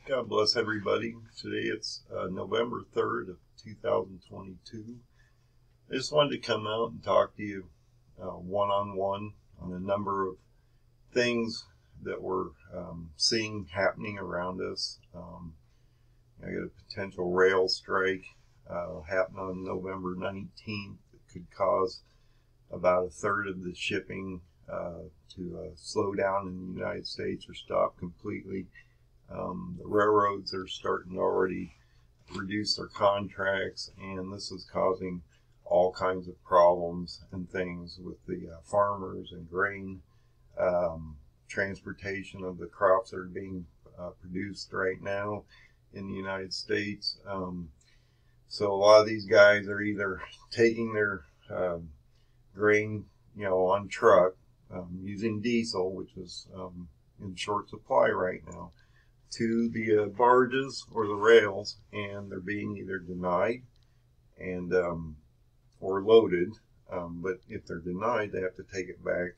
God bless everybody. Today it's November 3rd of 2022. I just wanted to come out and talk to you one-on-one on a number of things that we're seeing happening around us. I got a potential rail strike happen on November 19th that could cause about a third of the shipping to slow down in the United States or stop completely. The railroads are starting to already reduce their contracts, and this is causing all kinds of problems and things with the farmers and grain, transportation of the crops that are being produced right now in the United States. So a lot of these guys are either taking their grain, on truck, using diesel, which is in short supply right now, to the barges or the rails, and they're being either denied and or loaded. But if they're denied, they have to take it back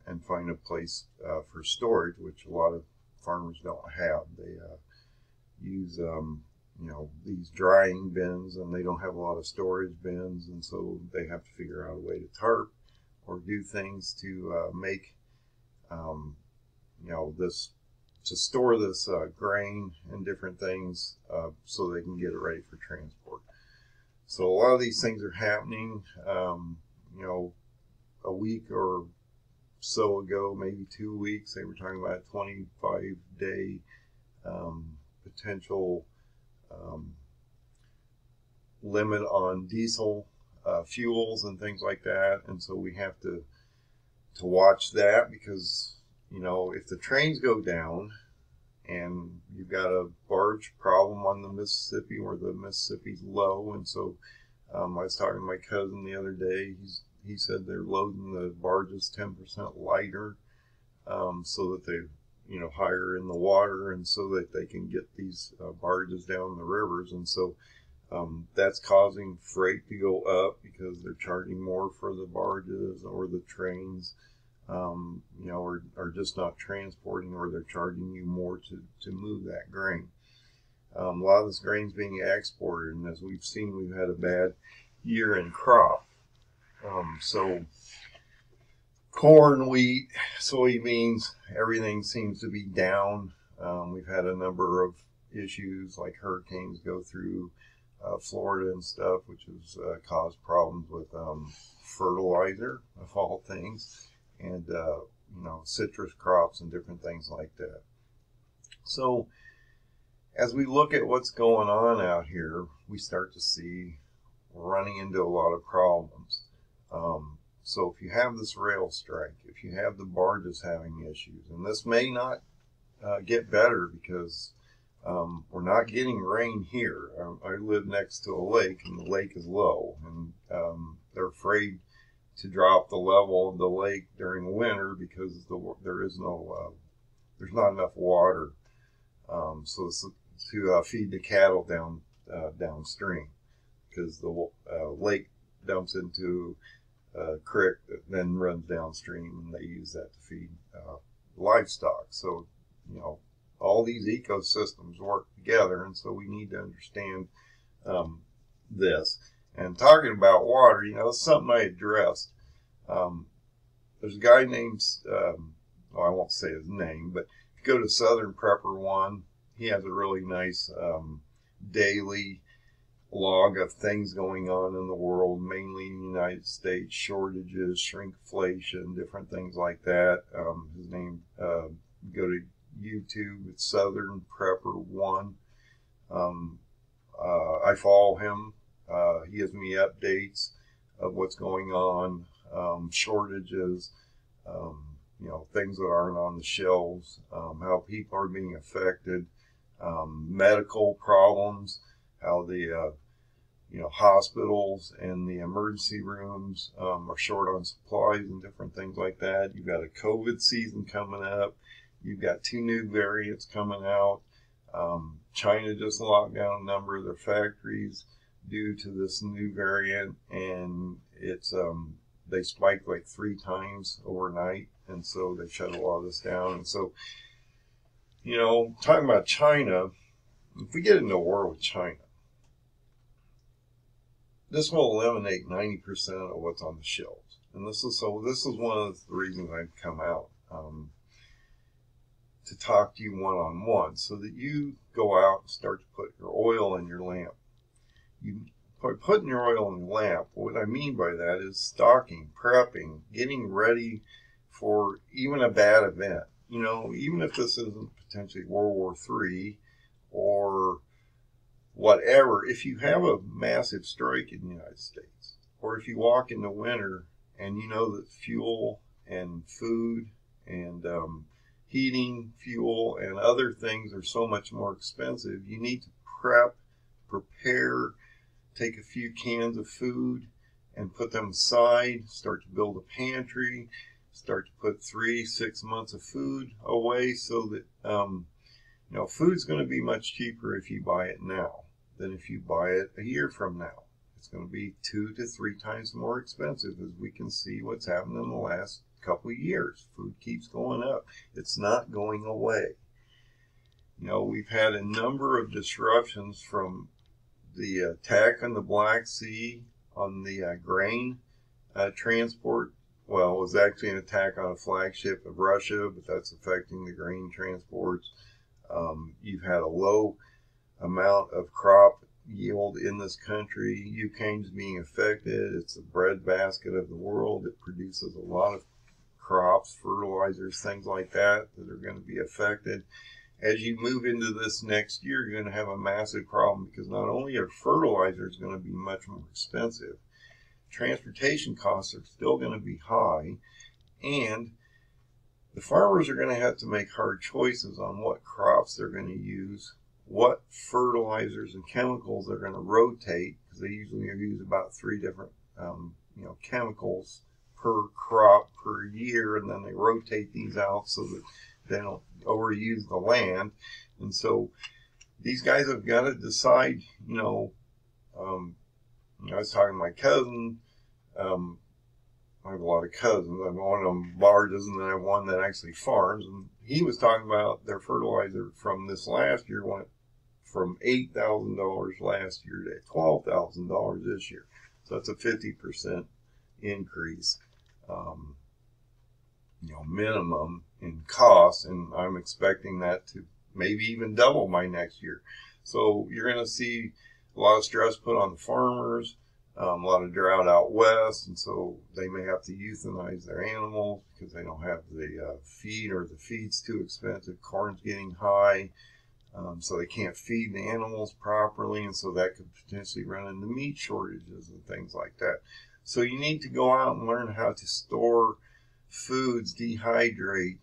and find a place for storage, which a lot of farmers don't have. They use these drying bins, and they don't have a lot of storage bins, and so they have to figure out a way to tarp or do things to make this, to store this grain and different things so they can get it ready for transport. So a lot of these things are happening. A week or so ago, maybe 2 weeks, they were talking about a 25-day potential limit on diesel fuels and things like that. And so we have to watch that, because if the trains go down and you've got a barge problem on the Mississippi where the Mississippi's low, and so I was talking to my cousin the other day. He said they're loading the barges 10% lighter so that they higher in the water, and so that they can get these barges down the rivers. And so that's causing freight to go up because they're charging more for the barges, or the trains are just not transporting, or they're charging you more to move that grain. A lot of this grain's being exported, and as we've seen, we've had a bad year in crop. So corn, wheat, soybeans, everything seems to be down. We've had a number of issues like hurricanes go through Florida and stuff, which has caused problems with fertilizer, of all things, and citrus crops and different things like that. So as we look at what's going on out here, we start to see we're running into a lot of problems. So if you have this rail strike, if you have the barges having issues, and this may not get better because we're not getting rain here. I live next to a lake, and the lake is low, and they're afraid to drop the level of the lake during winter because there's not enough water to feed the cattle downstream, because the lake dumps into a creek that then runs downstream, and they use that to feed livestock. So all these ecosystems work together, and so we need to understand this. And talking about water, it's something I addressed. There's a guy named, I won't say his name, but if you go to Southern Prepper One, he has a really nice daily log of things going on in the world, mainly in the United States, shortages, shrinkflation, different things like that. His name, go to YouTube, it's Southern Prepper One. I follow him. He gives me updates of what's going on, shortages, things that aren't on the shelves, how people are being affected, medical problems, how the hospitals and the emergency rooms are short on supplies and different things like that. You've got a COVID season coming up. You've got 2 new variants coming out. China just locked down a number of their factories due to this new variant, and it's they spiked like 3 times overnight, and so they shut a lot of this down. And so You know, talking about China, if we get into a war with China, this will eliminate 90% of what's on the shelves. And this is one of the reasons I've come out to talk to you one-on-one, so that you go out and start to put your oil in your lamp. By putting your oil in the lamp, what I mean by that is stocking, prepping, getting ready for even a bad event. You know, even if this isn't potentially World War III or whatever, if you have a massive strike in the United States, or if you walk in the winter and you know that fuel and food and heating fuel and other things are so much more expensive, you need to prepare, take a few cans of food and put them aside, start to build a pantry, start to put 3-6 months of food away, so that food's going to be much cheaper if you buy it now than if you buy it a year from now. It's going to be 2 to 3 times more expensive, as we can see what's happened in the last couple of years. Food keeps going up. It's not going away. You know, we've had a number of disruptions from the attack on the Black Sea on the grain transport. Well, it was actually an attack on a flagship of Russia, but that's affecting the grain transports. You've had a low amount of crop yield in this country. Ukraine's being affected. It's the breadbasket of the world. It produces a lot of crops, fertilizers, things like that are going to be affected. As you move into this next year, you're going to have a massive problem, because not only are fertilizers going to be much more expensive, transportation costs are still going to be high, and the farmers are going to have to make hard choices on what crops they're going to use, what fertilizers and chemicals they're going to rotate, because they usually use about 3 different chemicals per crop per year, and then they rotate these out so that they don't overuse the land. And so these guys have got to decide, I was talking to my cousin. I have a lot of cousins. I have one of them barges, and then I have one that actually farms. And he was talking about their fertilizer from this last year went from $8,000 last year to $12,000 this year. So that's a 50% increase, minimum in cost. And I'm expecting that to maybe even double by next year. So you're going to see a lot of stress put on the farmers. A lot of drought out west, and so they may have to euthanize their animals because they don't have the feed, or the feed's too expensive. Corn's getting high, so they can't feed the animals properly, and so that could potentially run into meat shortages and things like that. So you need to go out and learn how to store foods, dehydrate,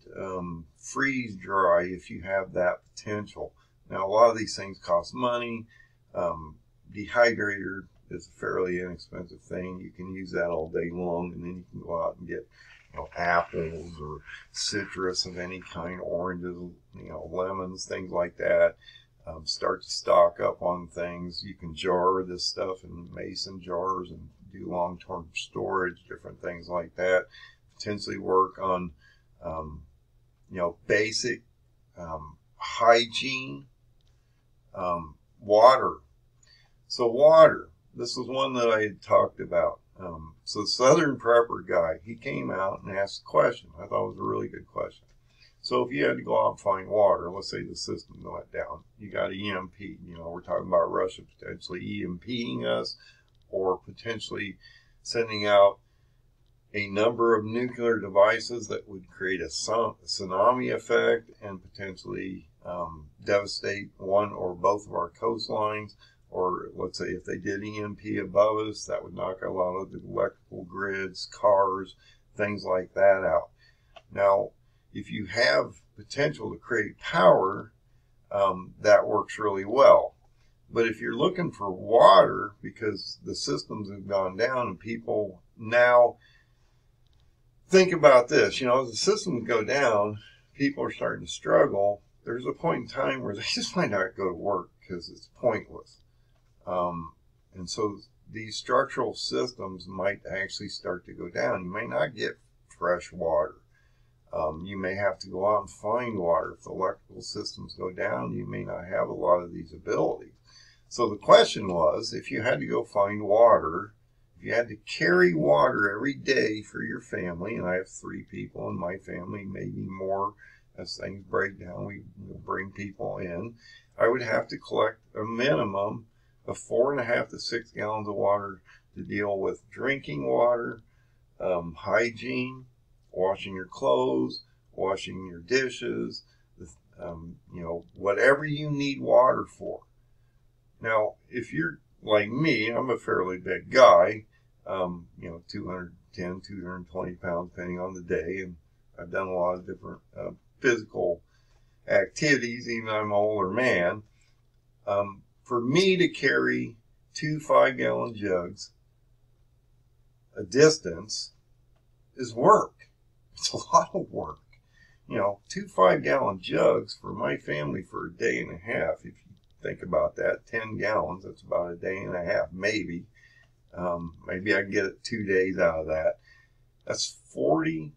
freeze dry if you have that potential. Now, a lot of these things cost money. Dehydrator is a fairly inexpensive thing. You can use that all day long, and then you can go out and get, apples or citrus of any kind, oranges, lemons, things like that. Start to stock up on things. You can jar this stuff in mason jars and do long-term storage, different things like that. Potentially work on, basic hygiene, water. So water. This was one that I had talked about. So the Southern Prepper guy, he came out and asked a question. I thought it was a really good question. So if you had to go out and find water, let's say the system went down, you got EMP. We're talking about Russia potentially EMPing us, or potentially sending out a number of nuclear devices that would create a tsunami effect and potentially devastate one or both of our coastlines. Or let's say if they did EMP above us, that would knock a lot of the electrical grids, cars, things like that out. Now, if you have potential to create power, that works really well. But if you're looking for water, because the systems have gone down and people now, think about this, as the systems go down, people are starting to struggle. There's a point in time where they just might not go to work because it's pointless. And so these structural systems might actually start to go down. You may not get fresh water. You may have to go out and find water. If the electrical systems go down, you may not have a lot of these abilities. So the question was, if you had to go find water, if you had to carry water every day for your family, and I have 3 people in my family, maybe more as things break down, we bring people in, I would have to collect a minimum of 4.5 to 6 gallons of water to deal with drinking water, hygiene, washing your clothes, washing your dishes, whatever you need water for. Now, if you're like me, I'm a fairly big guy, 210, 220 pounds, depending on the day, and I've done a lot of different physical activities, even though I'm an older man. For me to carry 2 5-gallon jugs a distance is work. It's a lot of work. 2 5-gallon jugs for my family for a day and a half. If you think about that, 10 gallons, that's about a day and a half, maybe. Maybe I can get it 2 days out of that. That's 40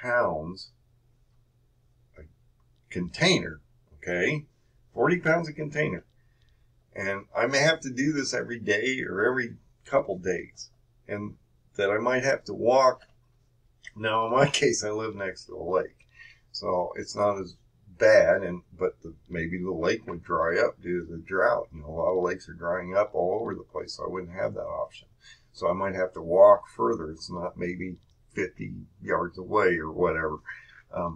pounds a container, okay? 40 pounds a container. And I may have to do this every day or every couple days. And that I might have to walk. Now, in my case, I live next to a lake, so it's not as bad. But maybe the lake would dry up due to the drought. A lot of lakes are drying up all over the place, so I wouldn't have that option. So I might have to walk further. It's not maybe 50 yards away or whatever.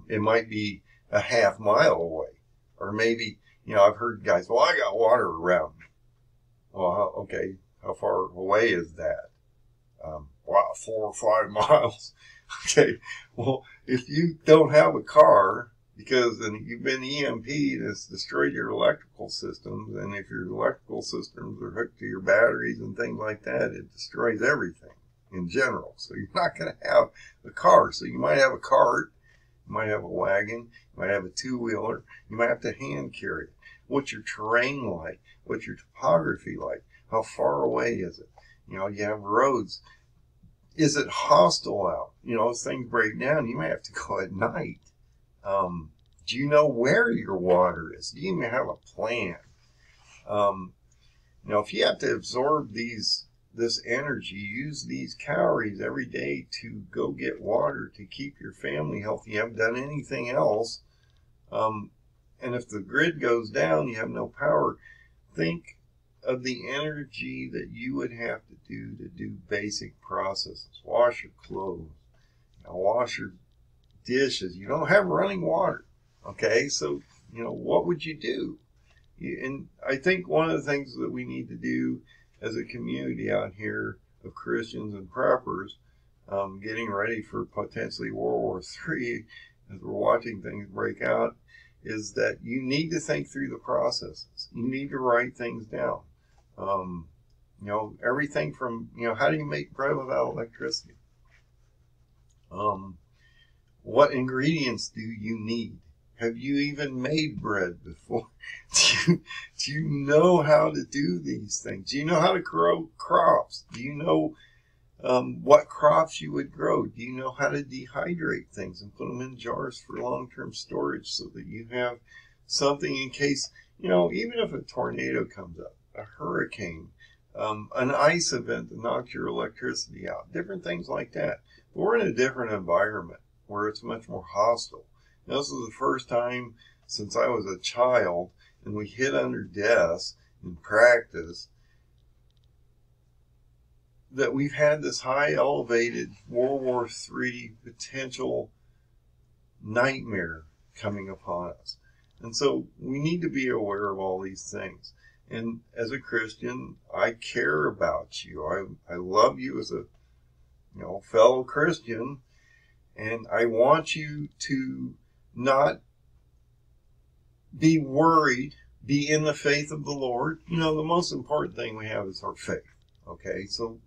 It might be a half mile away, or maybe I've heard guys, well, I got water around me. Well, okay, how far away is that? Wow, 4 or 5 miles. Okay, well, if you don't have a car, because then you've been EMP'd, it's destroyed your electrical systems, and if your electrical systems are hooked to your batteries and things like that, it destroys everything in general. So you're not going to have a car. So you might have a cart, you might have a wagon, you might have a 2-wheeler, you might have to hand carry it. What's your terrain like? What's your topography like? How far away is it? You have roads. Is it hostile out? As things break down, you may have to go at night. Do you know where your water is? Do you even have a plan? If you have to absorb this energy, use these calories every day to go get water to keep your family healthy, you haven't done anything else, and if the grid goes down, you have no power, think of the energy that you would have to do basic processes. Wash your clothes, wash your dishes. You don't have running water. Okay, so what would you do? And I think one of the things that we need to do as a community out here of Christians and preppers, getting ready for potentially World War III, as we're watching things break out, is that you need to think through the processes. You need to write things down. Everything from, how do you make bread without electricity? What ingredients do you need? Have you even made bread before? Do you know how to do these things? Do you know how to grow crops? Do you know what crops you would grow? Do you know how to dehydrate things and put them in jars for long-term storage so that you have something in case, even if a tornado comes up, a hurricane, an ice event that knocks your electricity out, different things like that. But we're in a different environment where it's much more hostile. Now, this is the first time since I was a child and we hid under desks in practice that we've had this high elevated World War III potential nightmare coming upon us. And so we need to be aware of all these things. And as a Christian, I care about you. I love you as a fellow Christian, and I want you to not be worried, be in the faith of the Lord. The most important thing we have is our faith. Okay, so,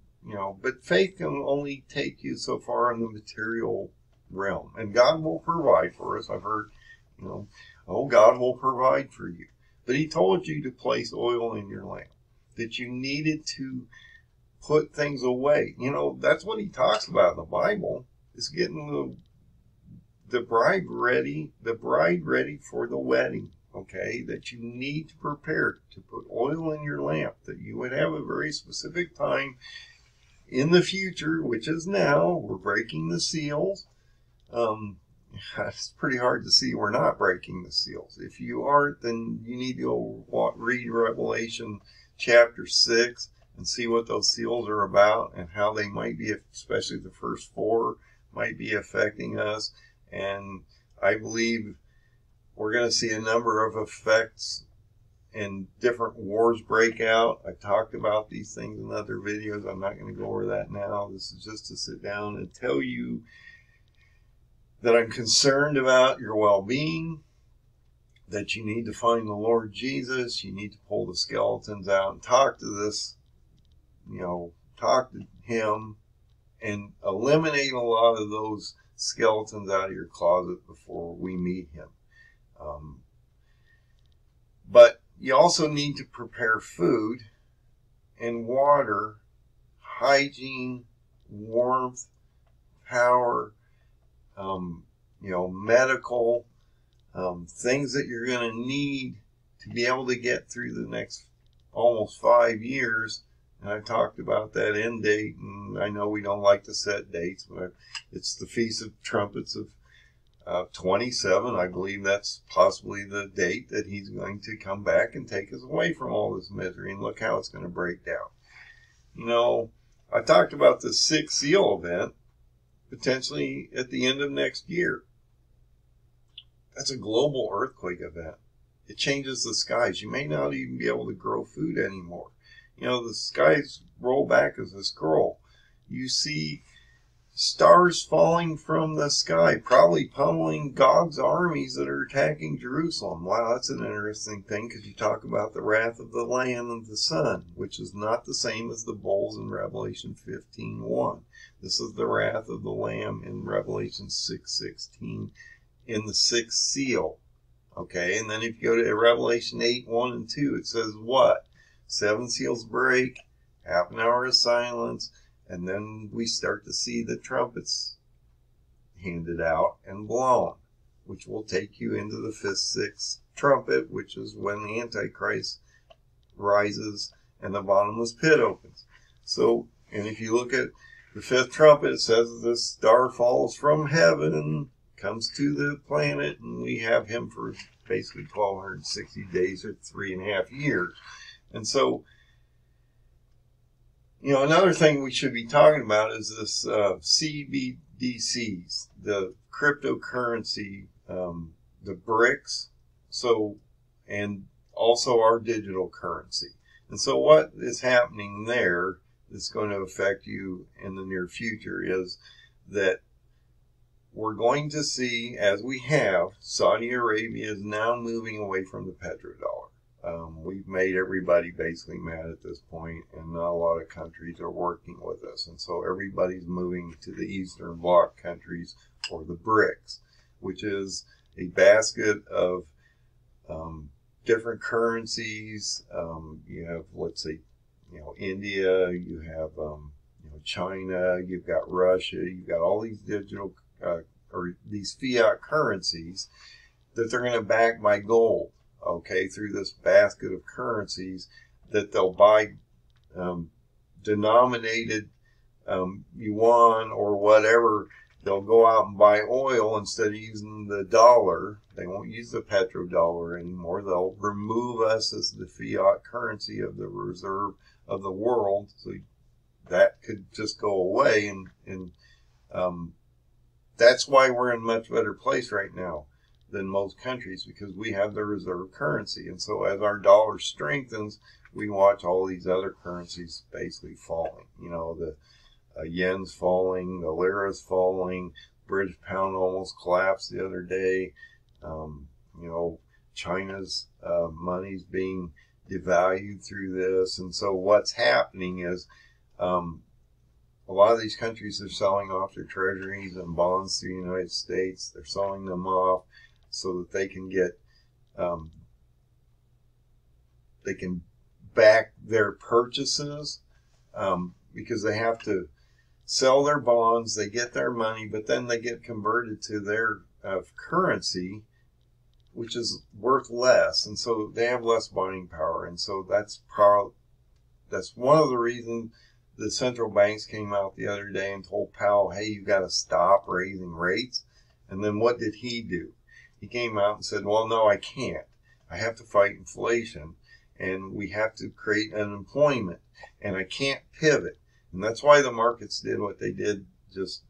but faith can only take you so far in the material realm, and God will provide for us. I've heard, God will provide for you. But he told you to place oil in your lamp, that you needed to put things away. That's what he talks about in the Bible, is getting the bride ready for the wedding, okay, that you need to prepare to put oil in your lamp, that you would have a very specific time in the future, which is now. We're breaking the seals. It's pretty hard to see we're not breaking the seals. If you aren't, then you need to go read Revelation chapter 6 and see what those seals are about and how they might be, especially the first 4, might be affecting us. And I believe we're going to see a number of effects and different wars break out. I talked about these things in other videos. I'm not going to go over that now. This is just to sit down and tell you that I'm concerned about your well-being, that you need to find the Lord Jesus. You need to pull the skeletons out and talk to talk to him and eliminate a lot of those skeletons out of your closet before we meet him. But you also need to prepare food and water, hygiene, warmth, power, medical, things that you're going to need to be able to get through the next almost 5 years. And I talked about that end date, and I know we don't like to set dates, but it's the Feast of Trumpets of 27. I believe that's possibly the date that he's going to come back and take us away from all this misery, and look how it's going to break down. I talked about the 6th seal event potentially at the end of next year. That's a global earthquake event. It changes the skies. You may not even be able to grow food anymore. The skies roll back as a scroll. You see stars falling from the sky, probably pummeling Gog's armies that are attacking Jerusalem. Wow, that's an interesting thing, because you talk about the wrath of the Lamb and the Son, which is not the same as the bowls in Revelation 15:1. This is the wrath of the Lamb in Revelation 6:16 in the 6th seal. Okay, and then if you go to Revelation 8:1 and 2, it says what? 7 seals break, half an hour of silence, and then we start to see the trumpets handed out and blown, which will take you into the 5th, 6th trumpet, which is when the Antichrist rises and the bottomless pit opens. So, and if you look at the 5th trumpet, it says the star falls from heaven and comes to the planet, and we have him for basically 1,260 days or 3.5 years. And so, another thing we should be talking about is this CBDCs, the cryptocurrency, the BRICS, and also our digital currency. And so what is happening there that's going to affect you in the near future is that we're going to see, as we have, Saudi Arabia is now moving away from the petrodollar. We've made everybody basically mad at this point, and not a lot of countries are working with us. And so everybody's moving to the Eastern Bloc countries, or the BRICS, which is a basket of different currencies. You have, let's say, India, you have China, you've got Russia, you've got all these digital or these fiat currencies that they're going to back by gold. Okay, through this basket of currencies that they'll buy denominated yuan or whatever. They'll go out and buy oil instead of using the dollar. They won't use the petrodollar anymore. They'll remove us as the fiat currency of the reserve of the world. So that could just go away. And that's why we're in a much better place right now than most countries, because we have the reserve currency. And so as our dollar strengthens, we watch all these other currencies basically falling. The yen's falling, the lira's falling, British pound almost collapsed the other day. China's money's being devalued through this. And so what's happening is a lot of these countries are selling off their treasuries and bonds to the United States. They're selling them off so that they can get, they can back their purchases, because they have to sell their bonds, they get their money, but then they get converted to their of currency, which is worth less, and so they have less buying power, and so that's one of the reasons the central banks came out the other day and told Powell, hey, you got to stop raising rates. And then what did he do? He came out and said, well, no, I can't. I have to fight inflation, and we have to create unemployment, and I can't pivot. And that's why the markets did what they did just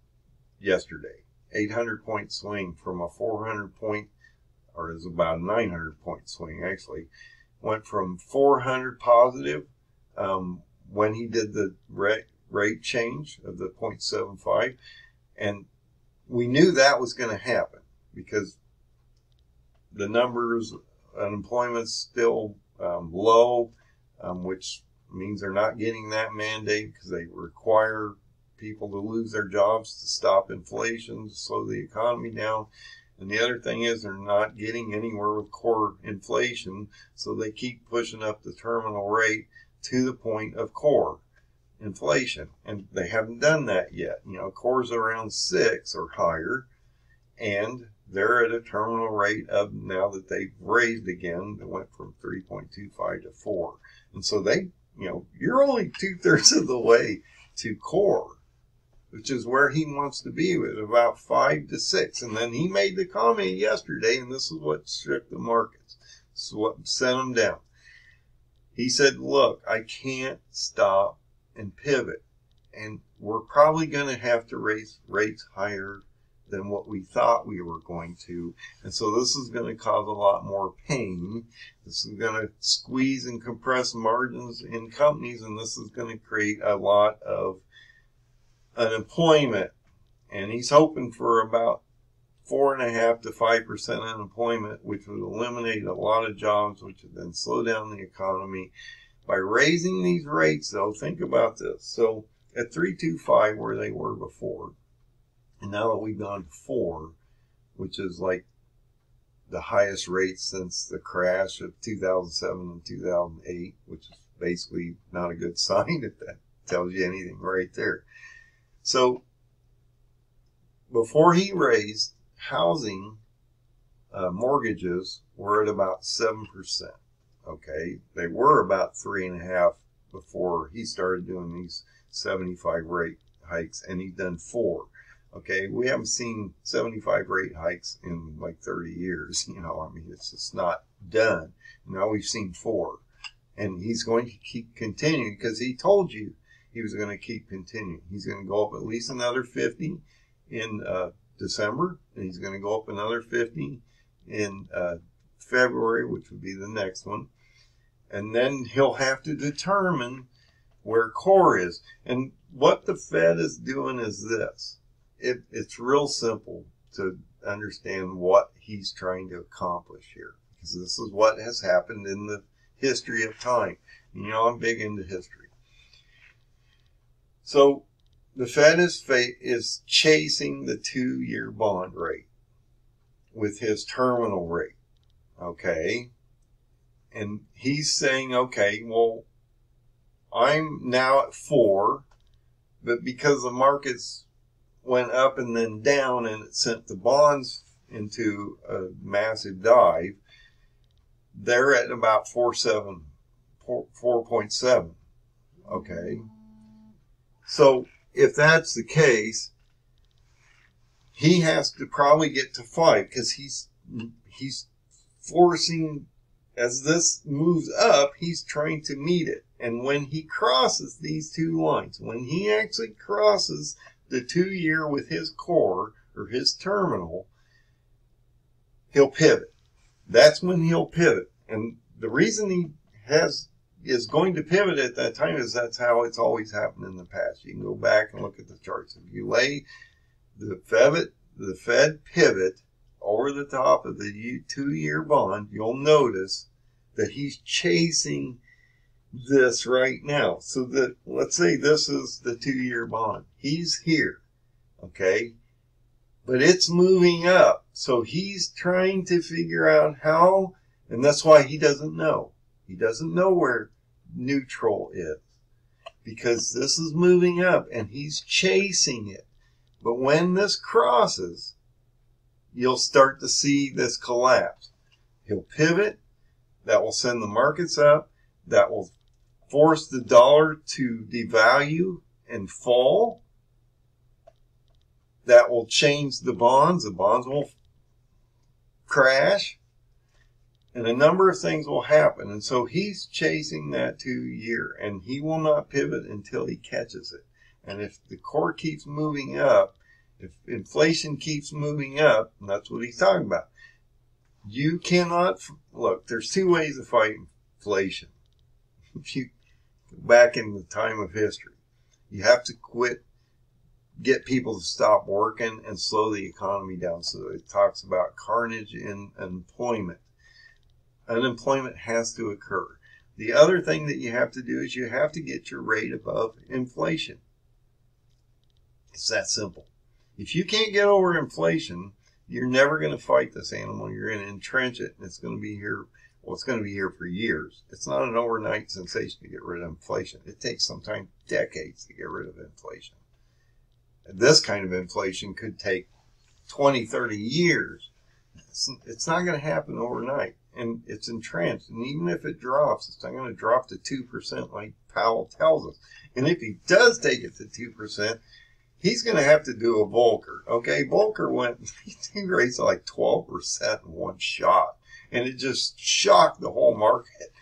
yesterday. 800-point swing from a 400-point, or it was about a 900-point swing actually, went from 400 positive when he did the rate change of the 0.75, and we knew that was going to happen because the numbers, unemployment's still low, which means they're not getting that mandate because they require people to lose their jobs to stop inflation, to slow the economy down. And the other thing is they're not getting anywhere with core inflation, so they keep pushing up the terminal rate to the point of core inflation. And they haven't done that yet. You know, core's around 6 or higher, and they're at a terminal rate of, now that they've raised again, it went from 3.25 to 4. And so they, you know, you're only 2/3 of the way to core, which is where he wants to be, with about 5 to 6. And then he made the comment yesterday, and this is what shook the markets. This is what sent them down. He said, look, I can't stop and pivot, and we're probably going to have to raise rates higher than what we thought we were going to. And so this is going to cause a lot more pain. This is going to squeeze and compress margins in companies, and this is going to create a lot of unemployment. And he's hoping for about 4.5% to 5% unemployment, which would eliminate a lot of jobs, which would then slow down the economy. By raising these rates, though, think about this. So at 3.25, where they were before, and now that we've gone to 4, which is like the highest rate since the crash of 2007 and 2008, which is basically not a good sign if that tells you anything right there. So before he raised, housing mortgages were at about 7%. Okay, they were about 3.5% before he started doing these 75 rate hikes, and he's done 4. Okay, we haven't seen 75 rate hikes in like 30 years. You know, I mean, it's just not done. Now we've seen 4, and he's going to keep continuing because he told you he was going to keep continuing. He's going to go up at least another 50 in December, and he's going to go up another 50 in February, which would be the next one. And then he'll have to determine where core is. And what the Fed is doing is this. It's real simple to understand what he's trying to accomplish here, because this is what has happened in the history of time. You know, I'm big into history. So the Fed is chasing the 2-year bond rate with his terminal rate. Okay. And he's saying, okay, well, I'm now at 4, but because the markets went up and then down and it sent the bonds into a massive dive, they're at about 4.7. Okay. So if that's the case, he has to probably get to 5, because he's forcing, as this moves up, he's trying to meet it. And when he crosses these 2 lines, when he actually crosses the 2-year with his core or his terminal, he'll pivot. That's when he'll pivot. And the reason he is going to pivot at that time is that's how it's always happened in the past. You can go back and look at the charts. If you lay the Fed pivot over the top of the 2-year bond, you'll notice that he's chasing this right now. So that, let's say this is the 2-year bond. He's here, okay? But it's moving up. So he's trying to figure out how, and that's why he doesn't know. He doesn't know where neutral is, because this is moving up and he's chasing it. But when this crosses, you'll start to see this collapse. He'll pivot. That will send the markets up. That will force the dollar to devalue and fall. That will change the bonds. The bonds will crash. And a number of things will happen. And so he's chasing that 2-year. And he will not pivot until he catches it. And if the core keeps moving up, if inflation keeps moving up, and that's what he's talking about, you cannot, look, there's 2 ways to fight inflation. If you go back in the time of history, you have to get people to stop working and slow the economy down. So it talks about carnage in employment. Unemployment has to occur. The other thing that you have to do is you have to get your rate above inflation. It's that simple. If you can't get over inflation, you're never going to fight this animal. You're going to entrench it, and it's going to be here. Well, it's going to be here for years. It's not an overnight sensation to get rid of inflation. It takes sometimes decades to get rid of inflation. And this kind of inflation could take 20, 30 years. It's not going to happen overnight, and it's entrenched. And even if it drops, it's not going to drop to 2% like Powell tells us. And if he does take it to 2%, he's going to have to do a Volcker. Okay, Volcker he raised like 12% in one shot, and it just shocked the whole market.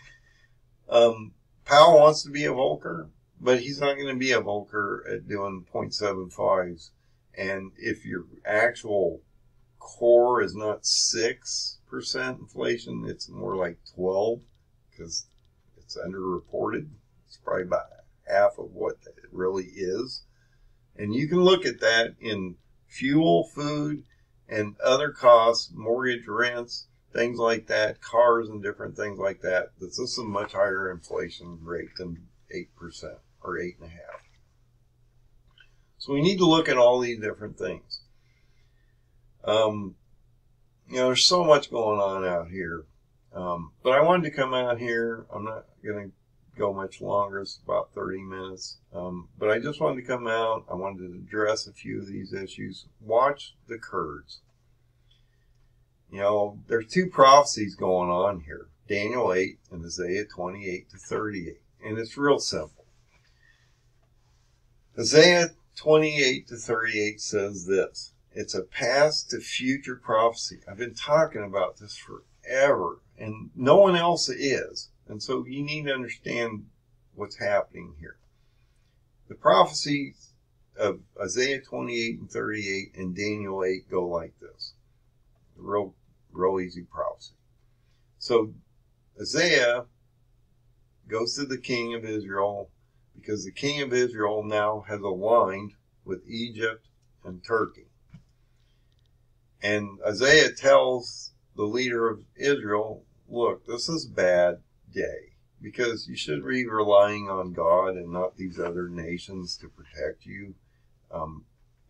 Powell wants to be a Volcker, but he's not going to be a Volcker at doing 0.75s. And if your actual core is not 6% inflation, it's more like 12 because it's underreported. It's probably about half of what it really is. And you can look at that in fuel, food, and other costs, mortgage, rents, things like that, cars and different things like that. This is a much higher inflation rate than 8% or 8.5%. So we need to look at all these different things. There's so much going on out here. But I wanted to come out here. I'm not going to go much longer. It's about 30 minutes. But I just wanted to come out. I wanted to address a few of these issues. Watch the Kurds. There's 2 prophecies going on here. Daniel 8 and Isaiah 28 to 38. And it's real simple. Isaiah 28 to 38 says this. It's a past to future prophecy. I've been talking about this forever, and no one else is. And so you need to understand what's happening here. The prophecies of Isaiah 28 and 38 and Daniel 8 go like this. Real easy prophecy. So Isaiah goes to the king of Israel because the king of Israel now has aligned with Egypt and Turkey. And Isaiah tells the leader of Israel, look, this is a bad day because you should be relying on God and not these other nations to protect you.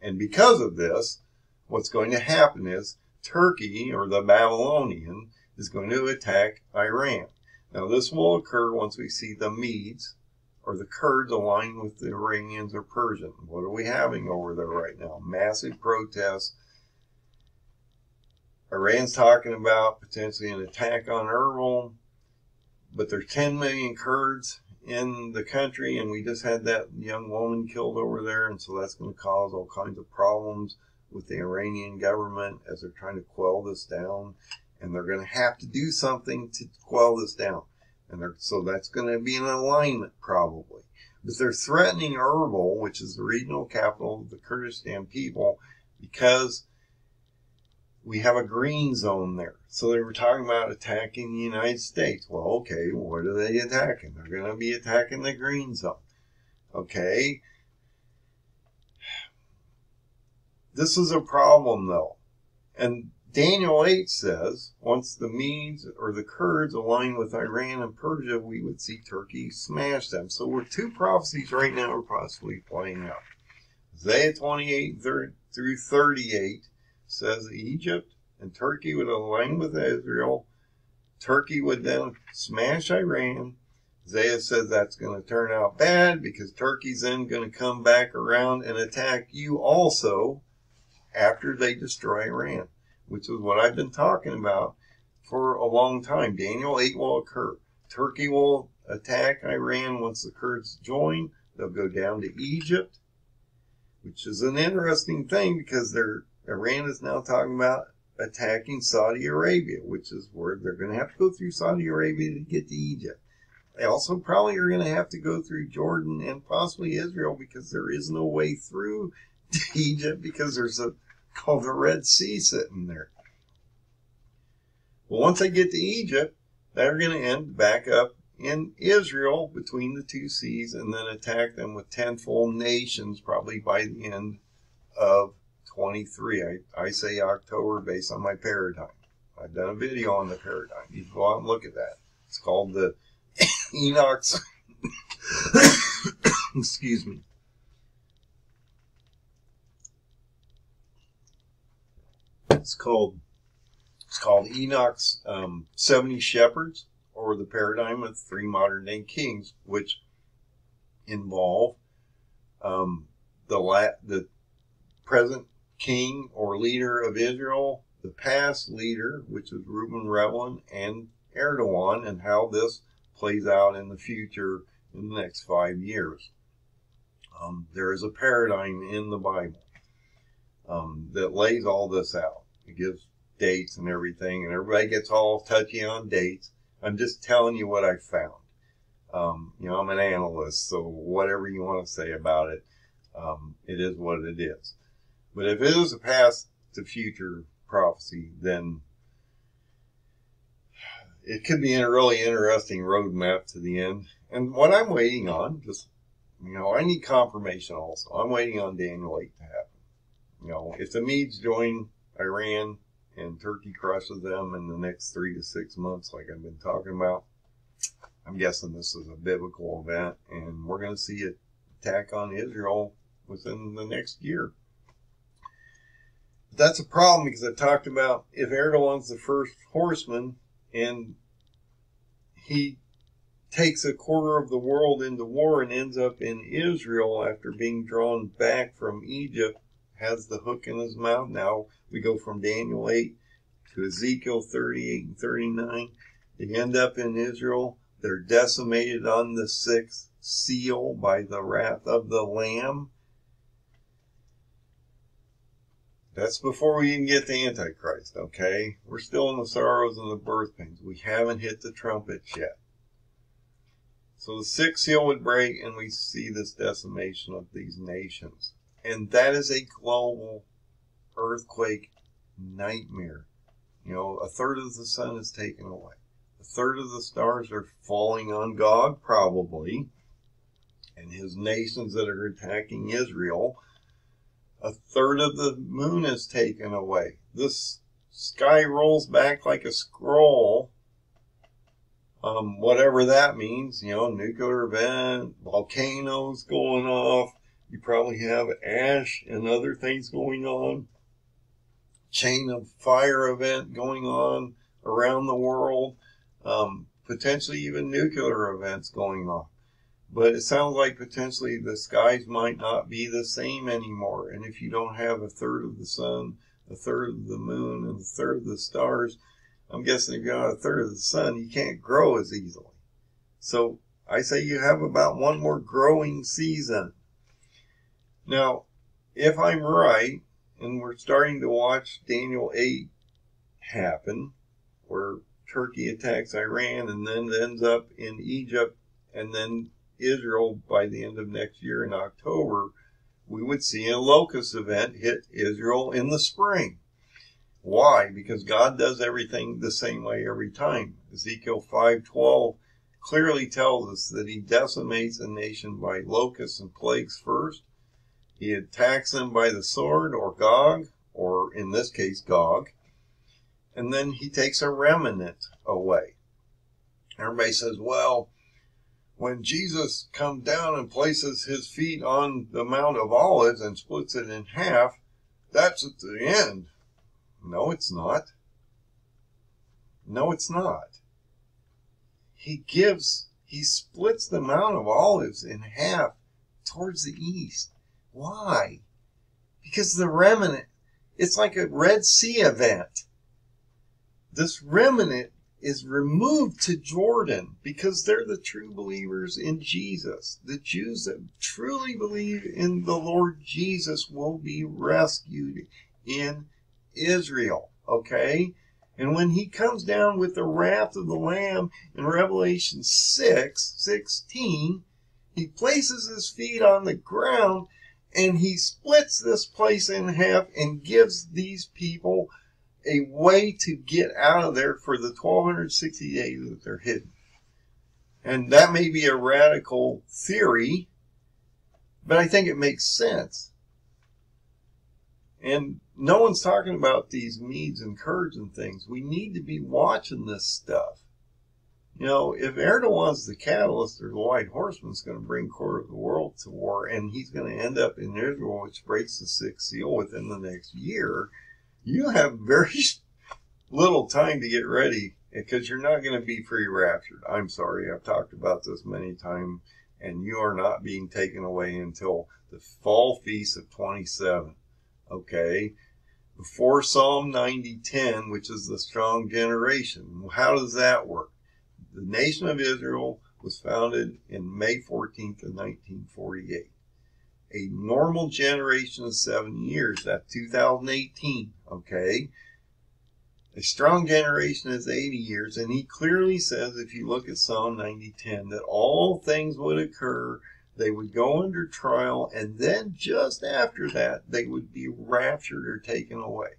And because of this, what's going to happen is Turkey, or the Babylonian, is going to attack Iran. Now, this will occur once we see the Medes or the Kurds align with the Iranians or Persian. What are we having over there right now? Massive protests. Iran's talking about potentially an attack on Erbil, but there's 10 million Kurds in the country, and we just had that young woman killed over there, and so that's going to cause all kinds of problems with the Iranian government as they're trying to quell this down, and they're going to have to do something to quell this down. So that's going to be an alignment probably. But they're threatening Erbil, which is the regional capital of the Kurdistan people, because we have a green zone there. So they were talking about attacking the United States. Well, okay, what are they attacking? They're going to be attacking the green zone. Okay. This is a problem, though. And Daniel 8 says, once the Medes or the Kurds align with Iran and Persia, we would see Turkey smash them. So we're 2 prophecies right now are possibly playing out. Isaiah 28 through 38 says Egypt and Turkey would align with Israel. Turkey would then smash Iran. Isaiah says that's going to turn out bad because Turkey's then going to come back around and attack you also after they destroy Iran. which is what I've been talking about for a long time. Daniel 8 will occur. Turkey will attack Iran once the Kurds join. They'll go down to Egypt, which is an interesting thing because Iran is now talking about attacking Saudi Arabia, which is where they're going to have to go through Saudi Arabia to get to Egypt. They also probably are going to have to go through Jordan and possibly Israel because there is no way through to Egypt because there's called the Red Sea sitting there. Well, once they get to Egypt, they're going to end back up in Israel between the two seas and then attack them with 10 full nations probably by the end of 23. I say October based on my paradigm. I've done a video on the paradigm. You can go out and look at that. It's called the Enoch's excuse me. It's called Enoch's 70 Shepherds, or the paradigm of 3 modern day kings, which involve the present king or leader of Israel, the past leader, which is Reuben Rivlin, and Erdogan, and how this plays out in the future in the next 5 years. There is a paradigm in the Bible that lays all this out. It gives dates and everything, and everybody gets all touchy on dates. I'm just telling you what I found. I'm an analyst, so whatever you want to say about it, it is what it is. But if it is a past to future prophecy, then it could be a really interesting roadmap to the end. And what I'm waiting on, I need confirmation also. I'm waiting on Daniel 8 to happen. If the Medes join Iran and Turkey crushes them in the next 3 to 6 months, like I've been talking about, I'm guessing this is a biblical event, and we're going to see an attack on Israel within the next year. That's a problem because I talked about if Erdogan's the first horseman and he takes a quarter of the world into war and ends up in Israel after being drawn back from Egypt, has the hook in his mouth. Now we go from Daniel 8 to Ezekiel 38 and 39. They end up in Israel. They're decimated on the 6th seal by the wrath of the Lamb. That's before we even get to Antichrist, okay? We're still in the sorrows and the birth pains. We haven't hit the trumpets yet. So the 6th seal would break and we see this decimation of these nations. And that is a global earthquake nightmare. A third of the sun is taken away. A third of the stars are falling on Gog, probably, and his nations that are attacking Israel. A third of the moon is taken away. This sky rolls back like a scroll. Whatever that means, nuclear event, volcanoes going off. You probably have ash and other things going on. Chain of fire event going on around the world. Potentially even nuclear events going on. But it sounds like potentially the skies might not be the same anymore. And if you don't have a third of the sun, a third of the moon, and a third of the stars, I'm guessing if you don't have a third of the sun, you can't grow as easily. So I say you have about one more growing season. Now, if I'm right, and we're starting to watch Daniel 8 happen, where Turkey attacks Iran and then ends up in Egypt and then Israel by the end of next year in October, we would see a locust event hit Israel in the spring. Why? Because God does everything the same way every time. Ezekiel 5:12 clearly tells us that he decimates a nation by locusts and plagues first. He attacks them by the sword or Gog, or in this case Gog, and then he takes a remnant away. Everybody says, well, when Jesus comes down and places his feet on the Mount of Olives and splits it in half, that's at the end. No, it's not. No, it's not. He splits the Mount of Olives in half towards the east. Why? Because the remnant It's like a Red Sea event. This remnant is removed to Jordan because they're the true believers in Jesus. The Jews that truly believe in the Lord Jesus will be rescued in Israel. Okay? And when he comes down with the wrath of the Lamb in Revelation 6:16, he places his feet on the ground and he splits this place in half and gives these people a way to get out of there for the 1260 days that they're hidden. And that may be a radical theory, but I think it makes sense. And no one's talking about these Medes and Kurds and things. We need to be watching this stuff. You know, if Erdogan's the catalyst or the white horseman's going to bring quarter of the world to war, and he's going to end up in Israel, which breaks the sixth seal within the next year, you have very little time to get ready because you're not going to be pre-raptured. I'm sorry, I've talked about this many times, and you are not being taken away until the fall feast of 27. Okay? Before Psalm 90:10, which is the strong generation. How does that work? The nation of Israel was founded in May 14th of 1948. A normal generation of 7 years. That's 2018. Okay? A strong generation is 80 years. And he clearly says, if you look at Psalm 90:10, that all things would occur. They would go under trial. And then just after that, they would be raptured or taken away.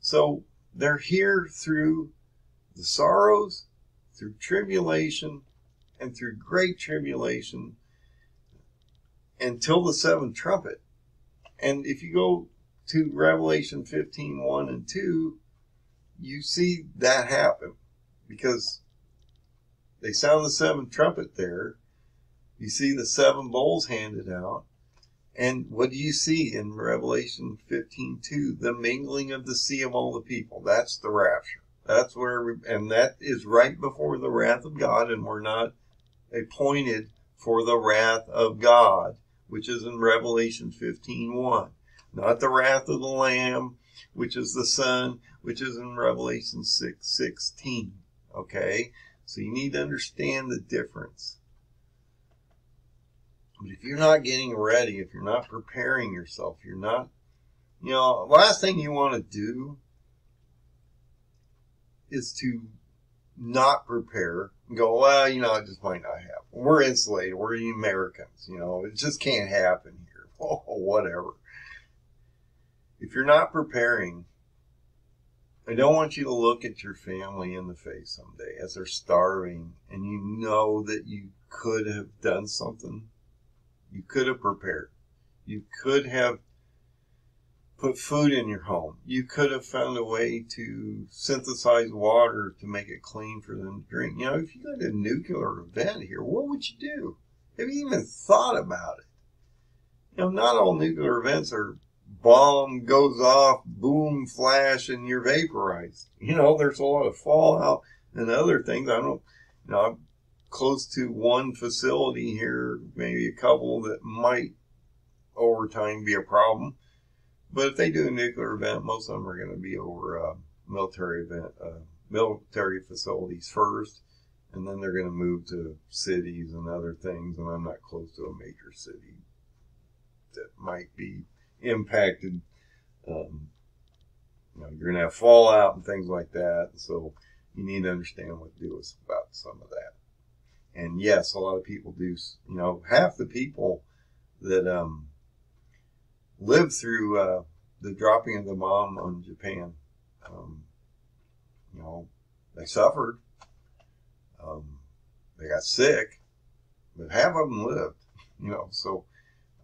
So they're here through the sorrows, through tribulation, and through great tribulation, until the seventh trumpet. And if you go to Revelation 15:1 and 2, you see that happen. Because they sound the seventh trumpet there. You see the seven bowls handed out. And what do you see in Revelation 15:2? The mingling of the sea of all the people. That's the rapture. That's where, and that is right before the wrath of God, and we're not appointed for the wrath of God, which is in Revelation 15:1. Not the wrath of the Lamb, which is the Son, which is in Revelation 6:16. Okay? So you need to understand the difference. But if you're not getting ready, if you're not preparing yourself, you're not, last thing you want to do is to not prepare and go, well, it just might not happen. We're insulated. We're the Americans. It just can't happen here. Oh, whatever. If you're not preparing, I don't want you to look at your family in the face someday as they're starving and you know that you could have done something. You could have prepared. You could have put food in your home. You could have found a way to synthesize water to make it clean for them to drink. If you got a nuclear event here, what would you do? Have you even thought about it? Not all nuclear events are bomb goes off, boom, flash, and you're vaporized. There's a lot of fallout and other things. I'm close to one facility here, maybe a couple that might over time be a problem. But if they do a nuclear event, most of them are going to be over military facilities first, and then they're going to move to cities and other things. And I'm not close to a major city that might be impacted. You're going to have fallout and things like that. So you need to understand what to do about some of that. And yes, a lot of people do. Half the people that lived through the dropping of the bomb on Japan, they suffered. They got sick, but half of them lived. So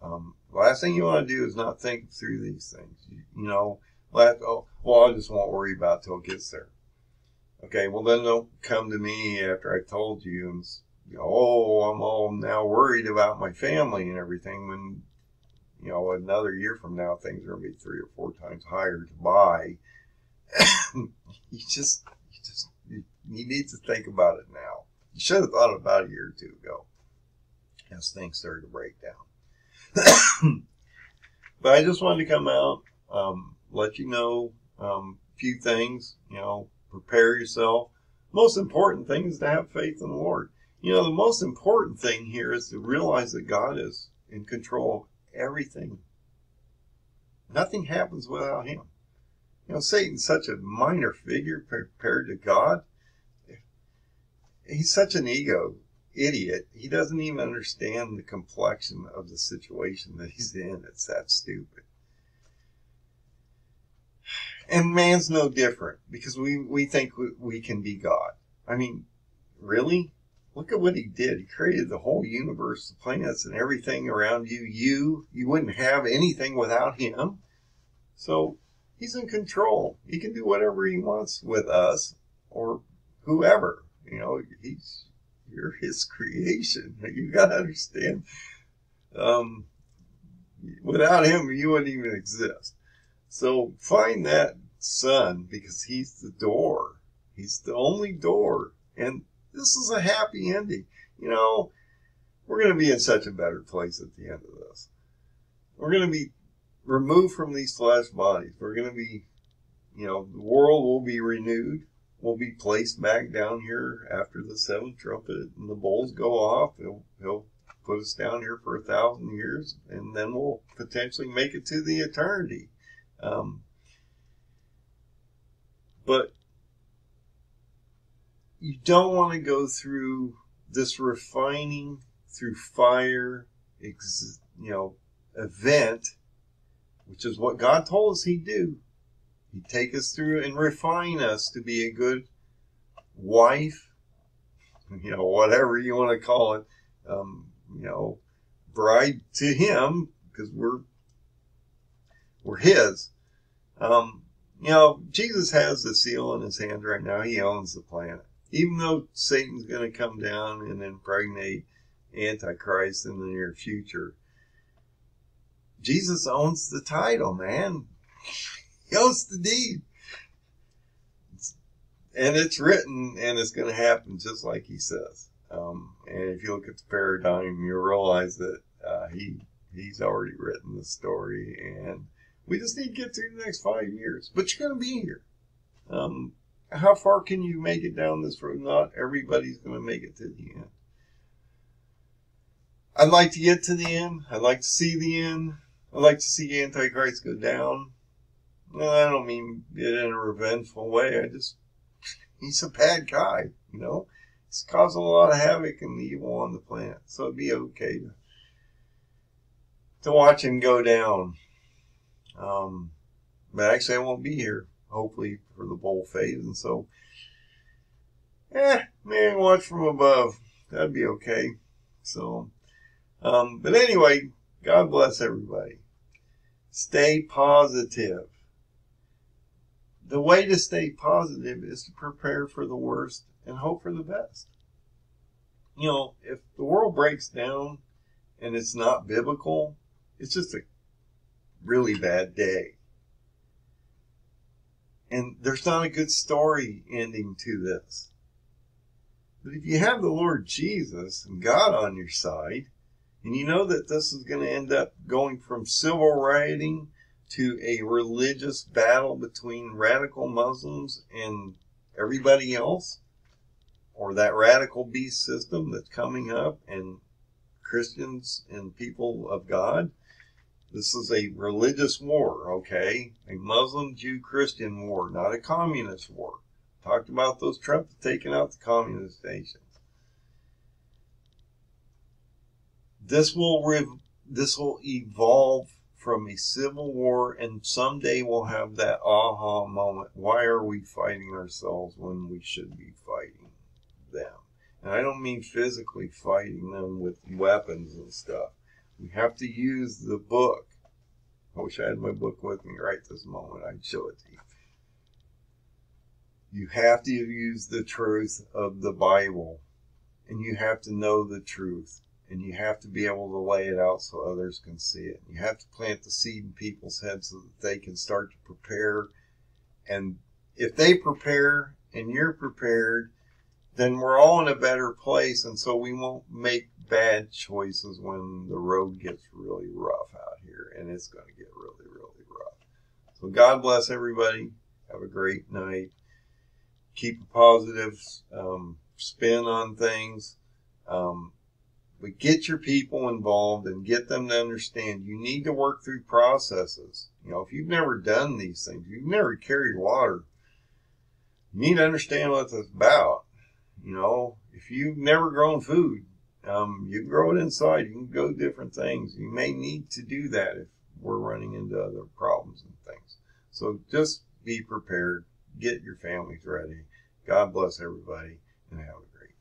the last thing you want to do is not think through these things. I just won't worry about it till it gets there. Okay, well then don't come to me after I told you and I'm all now worried about my family and everything when, another year from now, things are going to be 3 or 4 times higher to buy. You need to think about it now. You should have thought about it a year or two ago as things started to break down. But I just wanted to come out let you know a few things, prepare yourself. Most important thing is to have faith in the Lord. The most important thing here is to realize that God is in control of everything. Nothing happens without him. Satan's such a minor figure compared to God. He's such an idiot. He doesn't even understand the complexion of the situation that he's in. It's that stupid. And man's no different, because we think we can be God. I mean, really? Look at what he did. He created the whole universe, the planets, and everything around you. You wouldn't have anything without him. So he's in control. He can do whatever he wants with us or whoever. You're his creation. You got to understand. Without him, you wouldn't even exist. So find that son, because he's the door. He's the only door. And this is a happy ending. We're going to be in such a better place at the end of this. We're going to be removed from these flesh bodies. We're going to be, the world will be renewed. We'll be placed back down here after the seventh trumpet and the bowls go off. He'll put us down here for 1,000 years, and then we'll potentially make it to the eternity. But you don't want to go through this refining through fire, event, which is what God told us he'd do. He'd take us through and refine us to be a good wife, whatever you want to call it, bride to him, because we're his. Jesus has the seal in his hand right now. He owns the planet. Even though Satan's going to come down and impregnate Antichrist in the near future, Jesus owns the title, man. He owns the deed. And it's written, and it's going to happen just like he says. And if you look at the paradigm, you'll realize that he's already written the story, and we just need to get through the next 5 years. But you're going to be here. How far can you make it down this road? Not everybody's going to make it to the end. I'd like to get to the end. I'd like to see the end. I'd like to see Antichrist go down. No, I don't mean it in a revengeful way. He's a bad guy, He's causing a lot of havoc and evil on the planet. So it'd be okay to watch him go down. But actually I won't be here, hopefully, for the bowl phase. And so, maybe watch from above. That'd be okay. So, but anyway, God bless everybody. Stay positive. The way to stay positive is to prepare for the worst and hope for the best. If the world breaks down and it's not biblical, it's just a really bad day. And there's not a good story ending to this. But if you have the Lord Jesus and God on your side, and you know that this is going to end up going from civil rioting to a religious battle between radical Muslims and everybody else, or that radical beast system that's coming up, and Christians and people of God. This is a religious war, okay? A Muslim, Jew, Christian war, not a communist war. Talked about those Trump taking out the communist nations. This will evolve from a civil war, and someday we'll have that aha moment. Why are we fighting ourselves when we should be fighting them? And I don't mean physically fighting them with weapons and stuff. We have to use the book. I wish I had my book with me right this moment. I'd show it to you. You have to use the truth of the Bible, and you have to know the truth. And you have to be able to lay it out so others can see it. You have to plant the seed in people's heads so that they can start to prepare. And if they prepare and you're prepared, then we're all in a better place. And so we won't make bad choices when the road gets really rough out here. And it's going to get really, really rough. So God bless everybody. Have a great night. Keep a positive spin on things. But get your people involved and get them to understand you need to work through processes. You know, if you've never done these things, you've never carried water, you need to understand what it's about. You know, if you've never grown food, you can grow it inside. You can go different things. You may need to do that if we're running into other problems and things. So just be prepared. Get your families ready. God bless everybody and have a great